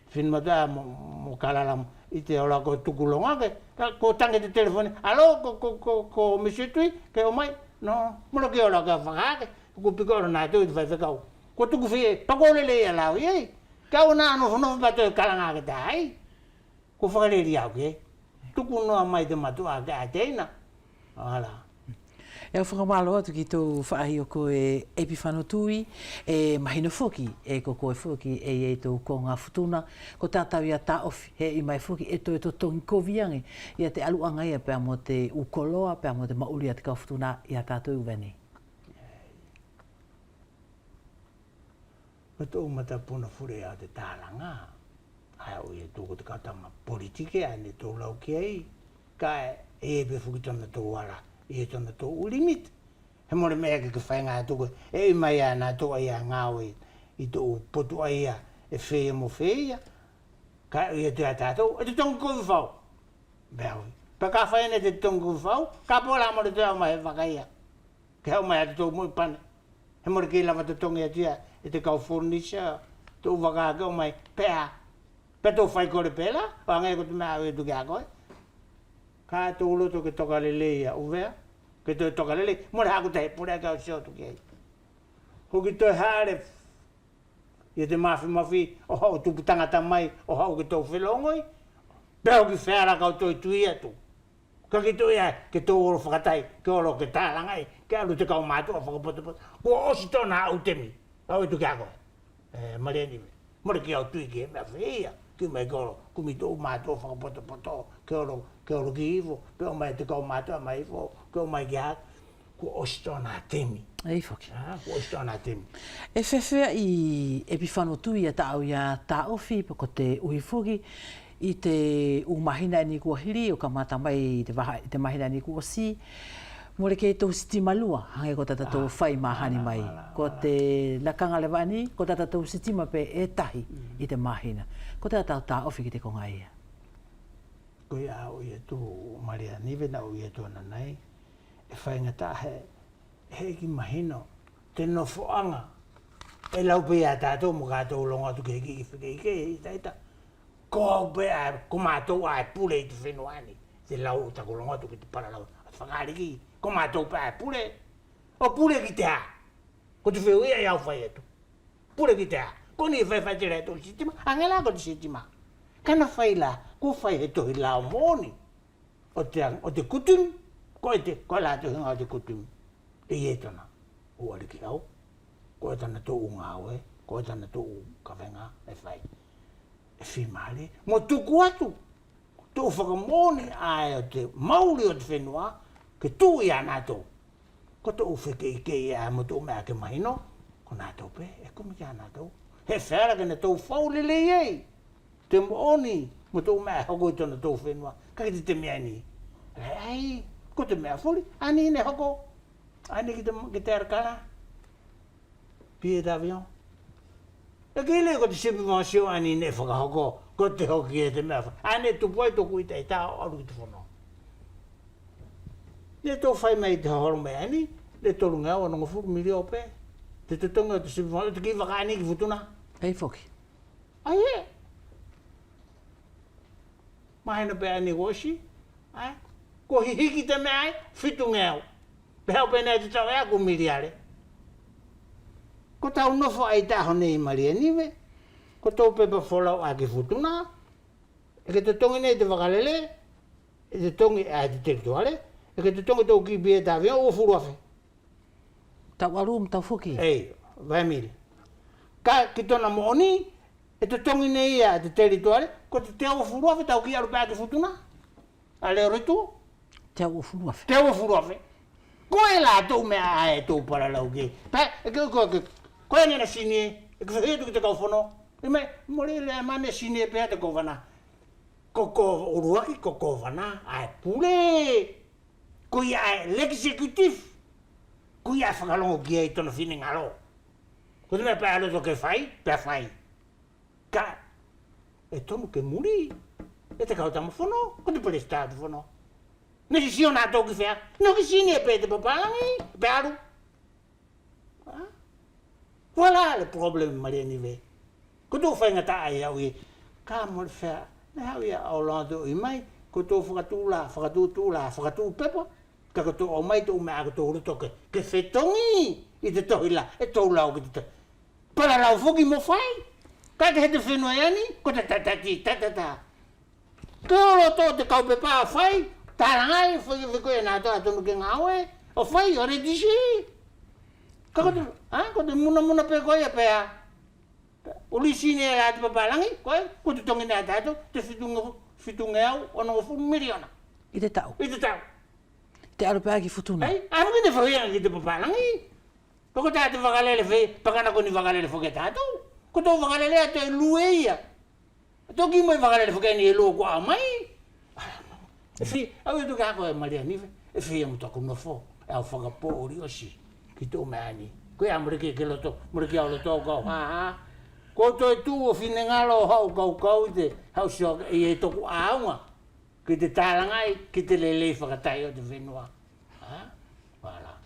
whinmata mo kalala i te ola ko tukulonga ke. Ko tange te telefoni, alo, ko monsieur tui, ke o mai. No, mora ke ola ka whakake. Ko piko ora nā tui te whai whakau. Ko tuku whie, pakolele ia lau iei. Ka o nā no whanau pato e kalanga ke tai. Ko whakareri au ke. Tuku noa mai te matua ke a teina. Ala. E au whakamalo atu ki tō whaahi o koe Epifano Tui, e mahino whoki, e ko koe whoki e tō ko ngā futuna, ko tātau ia tā ofi, he i mai whoki e tō tongi koviangi, ia te aluanga ia pēr mo te ukoloa, pēr mo te mauri a te kau futuna, ia tātou uwene. Ko tō matapuna whure a te tāranga, ai au ia tō ko te katanga politike, ai ne tō lau ki ai, ka e pe whuki tōna tō wara, e tōna tō ulimit. He more mea ke whainga tōko, e mai ana tō ai a ngāwe i tō potu ai a, e whea mo whea. Ka ia te atatou, e te tongu koe whau. Beaui. Pa ka whaene te tongu whau, ka pola mo te au mai whakaia. Ke hau mai atu tau mui pane. He mori ki lava te tongi atia, e te kau furnisha, tau whakaake o mai pēa. Pe tau whai kore pēla, o angai ko te mea au e tu kia koe. Ka tau loto ke toka lele ia uvea, ke tau toka lele, mori haku te pure ka o sio tu kia. Hoki toi haere, ia te mafi, o hau tupu tangata mai, o hau ke tau whelongoi, pe hoki whēra kau toi tui atu. Ka ki toi ai, ke tau oro whakatai, ke oro ke tārangai, ke alu te kau mātua whakapotopoto, ko osi tōna au temi, au e tu kia koe. Maria ni me, mori ki au tui ki e mea whia, ki mai koro, kumi tō mātua whakapotopoto, ke oro ki iwo, pe o mai te kau mātua mai iwo, ke o mai ki hatu, ko osi tōna temi. Ei whoki. Ko osi tōna temi. E whewhea i epifano tui a tāu ia tā ofi, pa ko te uhifugi, i te umahina ni kua hiri, o ka mata mai i te mahina ni kua si, mole ke tō siti malua, hange ko tata tō whai mahani mai. Ko te lakanga lewani, ko tata tō siti mape e tahi i te mahina. Ko tata tā ofi ki te konga ia. Ko ia o ia tū Maria Nive na o ia tōna nei, e whainga tā he ki mahino, te nofoanga, e laupe ia tātou mo kātou longa tu ke ki whike i taita. Ko au pe ai, ko mātou ai pule i te whenuani, te lau o tako longa tu ki te paralau, a whakari ki, ko mātou pe ai pule, o pule ki te a, ko te wheu ia iau whai etu, pule ki te a, ko ni e whai te reto i sitima, angela ko te sitima, kana whai la, ko whai he tohi lao moni, o te kutum, ko la te hinga o te kutum, e ietona, o ariki au, ko e tana tō unga aue, ko e tana tō kawhenga, e whai. E whimare, mo tuku atu, tō whakamone ai o te mauri o te whenua, ke tū i anātou. Ko tō whike i kei ai mo tō mea ke mahino, ko nātou pe, e kumi ki anātou. He whēra kena tō whaulele iei, te mooni mo tō mea hoko i tōna tō whenua, kaki te mea ni. Ei, ko te mea whuri, ani ne hoko, ani ki te arakara, pie d'avion. E kele ko te simulation ani ne whakahoko, ko te hoki e te mea wha. Ane tupuai toku i te tau aru ki te whanau. Ne tō whai mai te hahoro mai ani, ne tōru ngau anonga whuru miri o pe. Te tonga o te simulation, te ki whakaani ki whutuna. Ei whoki. Ai e. Mahina pe ani woshi, ai. Ko hihiki te mea ai, whitu ngau. Pehau pe nei te tau ea ko miri are. Ko tau nofo ai taho nei Maria Nive, ko tau pepa wholau a ki whutuna, e ke te tongi nei te wakalele, e te tongi a te terituare, e ke te tongi tau ki bie tāwea o furuafe. Tau arum, tau whoki. Ei, vai miri. Ka ki tona mooni, e te tongi nei a te terituare, ko te te o furuafe tau ki aru pēa ki whutuna, a leo ritu. Te au furuafe. Te o furuafe. Ko e la tau mea ae tau paralau ki. Pa, e ko e nena sinie, e ka whahetu ki te kauwhono. E mai, mori le mane sinie pēa te kōwana. Ko uruaki, ko kōwana, ae pule. Ko i ae l'executive. Ko i ae whakalongo ki ai tona whine ngaro. Ko te mea pēa roto ke whai, pēa whai. Ka, e tonu ke muri. E te kautama whono, ko te pere stātu whono. Nesi sio nā tōki whea, no ki sinie pēa te papalangi, pēa aru. Voilà le problème, Maria Nive. Ko tō whainga tā ai au i, kā mori whea, ne hau ia au lando i mai, ko tō whakatū pepa, ka ko tō o mai tō mea ko tō ruto ke whetongi i te tohi la, e tō lau ki te tohi. Para lau whoki mo whai, ka te hete whenua iani, ko te tatata. Ko ro tō te kau pepa a whai, tārangai, whaki e nā tō atonu ke ngāwe, o whai, o redisi. Ko te muna pe koe a pēa. Uli sine e rāti papalangi, koe, ko te tongi nea tātou, te whitunga au, ono o whuru miriona. I te tau. I te tau. Te aru pēa ki whutuna. Ei, aru ki te whahianga ki te papalangi. Ko tātou whakalele whai, pakana ko ni whakalele whake tātou. Ko tō whakalele a te lue ia. Tō ki mai whakalele whake ni e lua kua a mai. Au e tuka koe Maria Nive, e whia mutaku no fo, e au whakapo ori osi. Ki tō meani. Koe a mureke ke loto, mureke au loto kau, ha. Ko toi tu o fine ngalo hau kau te hau sio e toku aunga. Ki te talangai, ki te lele whakatai o te whenua. Voilà.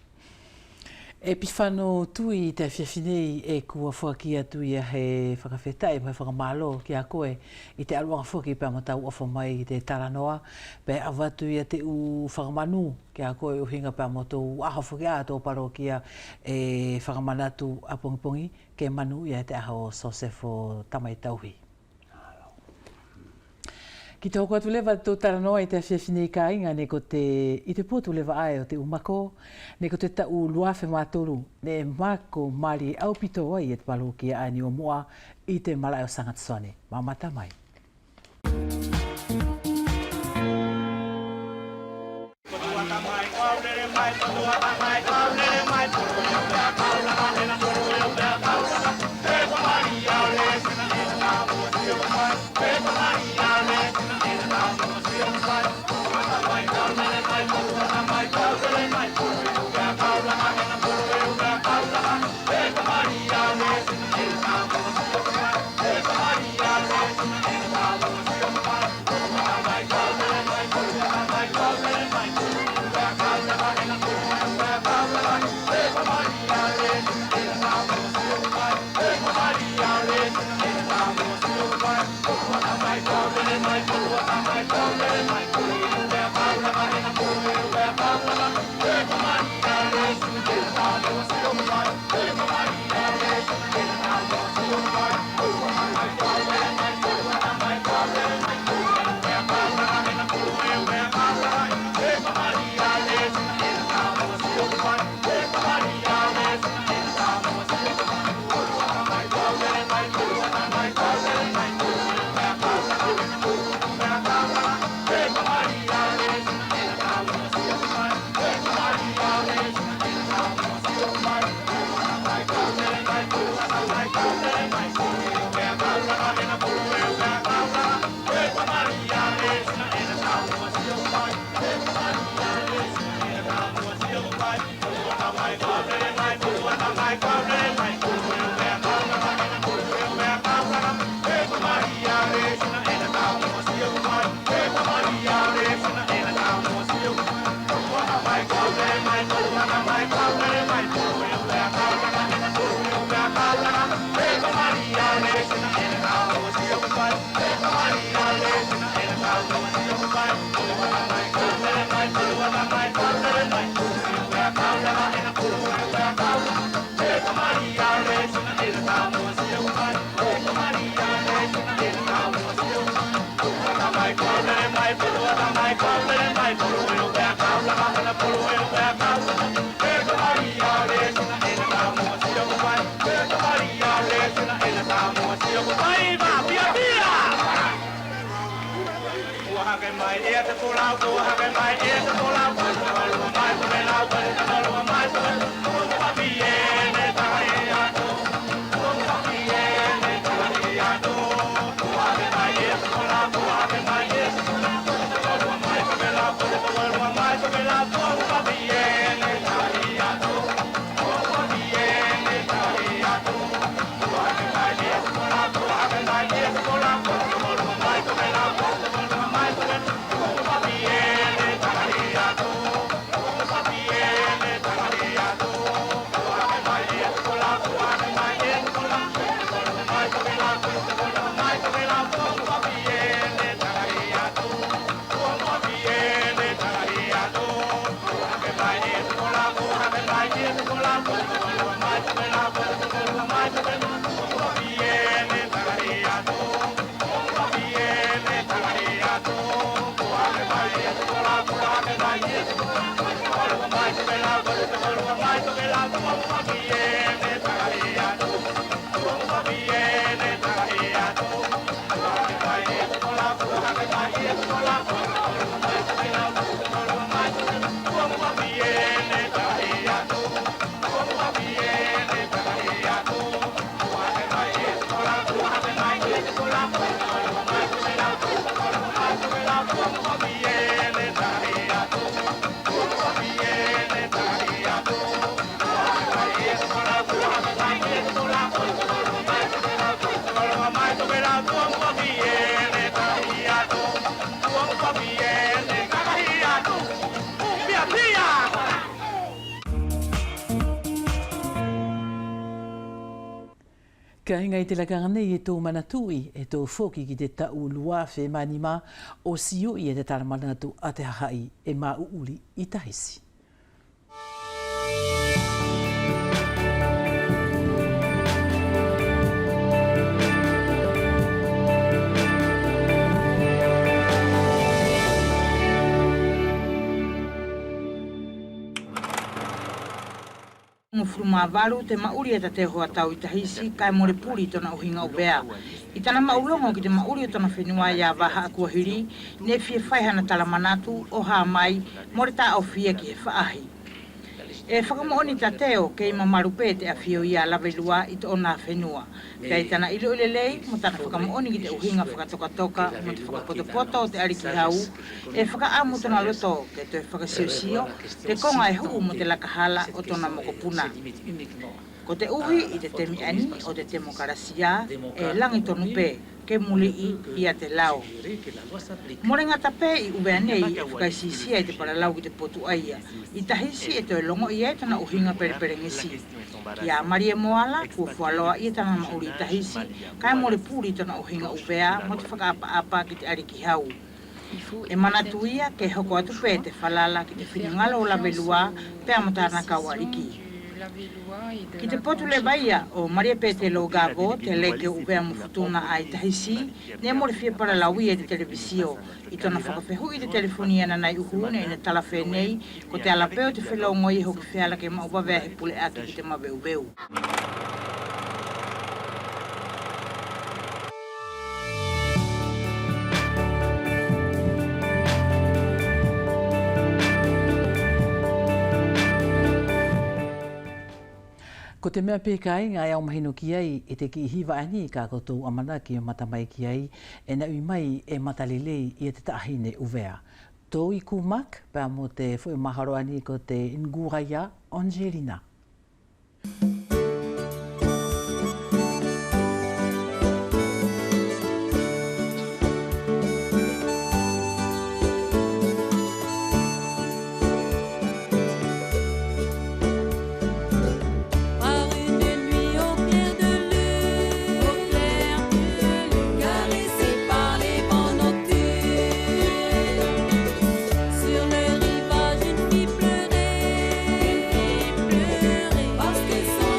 E pifano tui te whiawhinei e kua whaki atu ia he whakawhetai, mai whakamalo ki a koe i te aruanga whaki pia matau ofa mai i te taranoa, pe awatu ia te u whakamanu ki a koe o hinga pia matou aha whaki a tō paro kia e whakamanatu a pongipongi ke manu ia te aha o Sosefo Tamai Tauhi. Ki te hoko atu lewa tō taranoa i te whiawhinei ka inga ne ko te i te potu lewa ai o te umako, ne ko te tau luafe mātoru, ne mako mari au pito ai e te palo ki a ni o moa i te malai o Sangatsone. Mamata mai. Ka inga I te lakanga nei e tō manatui e tō whoki ki te tau lua whe manima o sio I e te tara manatu a te hahai e mā uuli I tahisi. Ngufuruma valu te mauri e te hoa tau I tahisi kai more puri tona uhinga upea. I tana maulongo ki te mauri o tona whenua ia waha akua hiri, ne fie whaihana tala manatu o haa mai more ta au fia ki he whaahi. E whakamooni ta teo kei mamarupe te awhio ia lawelua I te ona whenua. Kei tana ilo lei, mo tana whakamooni ki te uhinga whakatoka mo te whakapoto o te ariki hau, e whakaamu tona loto ke te whakasiosio, te konga e huu mo te lakahala o tona mokopuna. Ko te uhi I te temi ani o te temokarasia, e langi tonu pe, ke muli I te lao. More ngata pe I uvea nei, whakaisisia I te paralau ki te potu aia. I tahisi e te longo I e tana uhinga peripere ngesi. Ki a Maria Moala, kua whaloa I tana mauri I tahisi, kai more puri tana uhinga uvea, mo te whakaapa ki te ariki hau. E manatu ia ke hoko atu pe te whalala ki te whiringalo o lawelua, pe amatana kawariki. Ki te potu le baia o Maria Pete lo gago te leke uvea mufutuna ai tahisi, ne more fia para laui e te televisio. I tona whakawhehu I te telefonia na nai uhune I na tala whenei, ko te alapeo te whelau ngoi hoki whiala ke maupawea he pule aki ki te maweu. Ko te mea pēkai ngā au mahino ki ai e te ki hiwa ani ka kotou amana ki o matamai ki ai e na ui mai e matalilei I te taahine uvea. Tō I kumak pēr mo te whoi maharo ani ko te Nguraya Angelina. Parce que son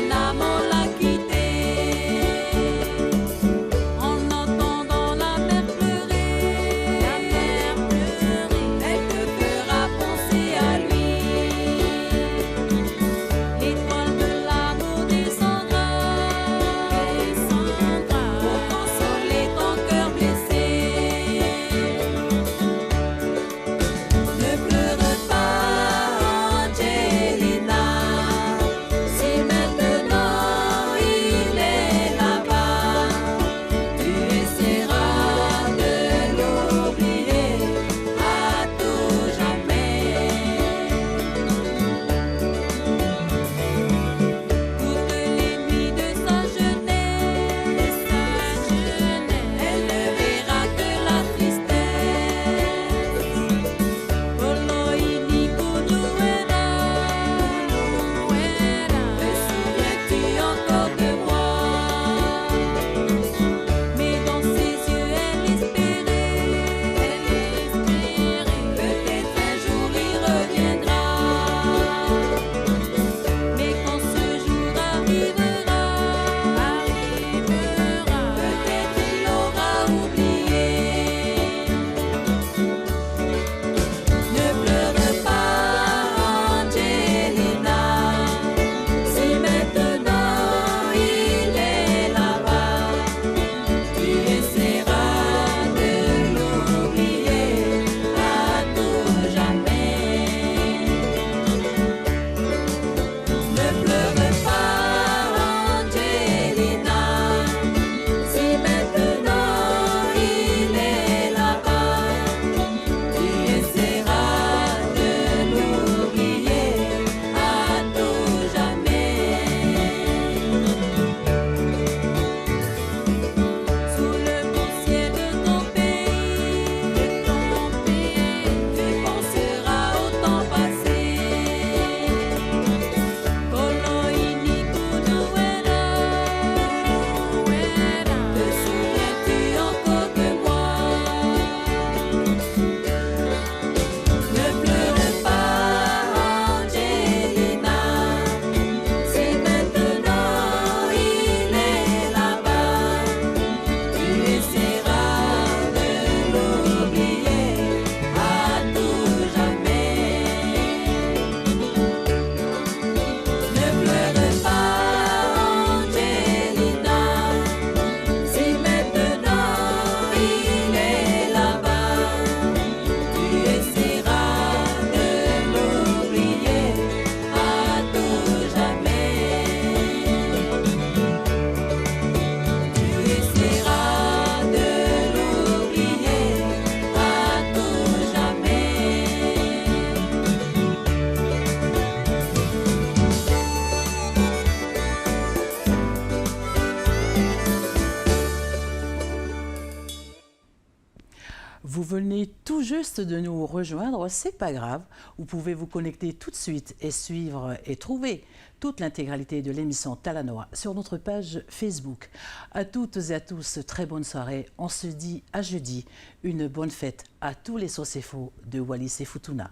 tout juste de nous rejoindre, c'est pas grave. Vous pouvez vous connecter tout de suite et suivre et trouver toute l'intégralité de l'émission Talanoa sur notre page Facebook. À toutes et à tous, très bonne soirée. On se dit à jeudi. Une bonne fête à tous les Sosefo de Wallis et Futuna.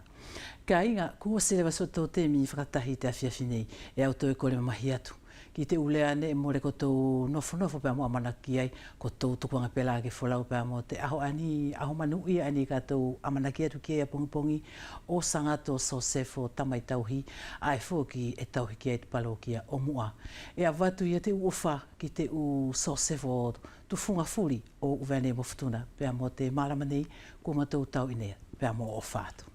Kainga, ko se le vasoto te mi fratahi te afiafinei e auto e kole mahiatu. Ki te ulea ne mo le koto nofo pe mo amanaki ai ko tau tukuanga pela ke folau pe mo te aho manui ani katou amanaki atu ke pongi o sangato Sosefo tamaitauhi ai foki e tauhi ki te palo ki o mua. E avatu ia te uofa ki te u Sosefo tu funga fuli o uvene mo futuna pe mo te malamanei ko matou tau inea pe mo o fatu.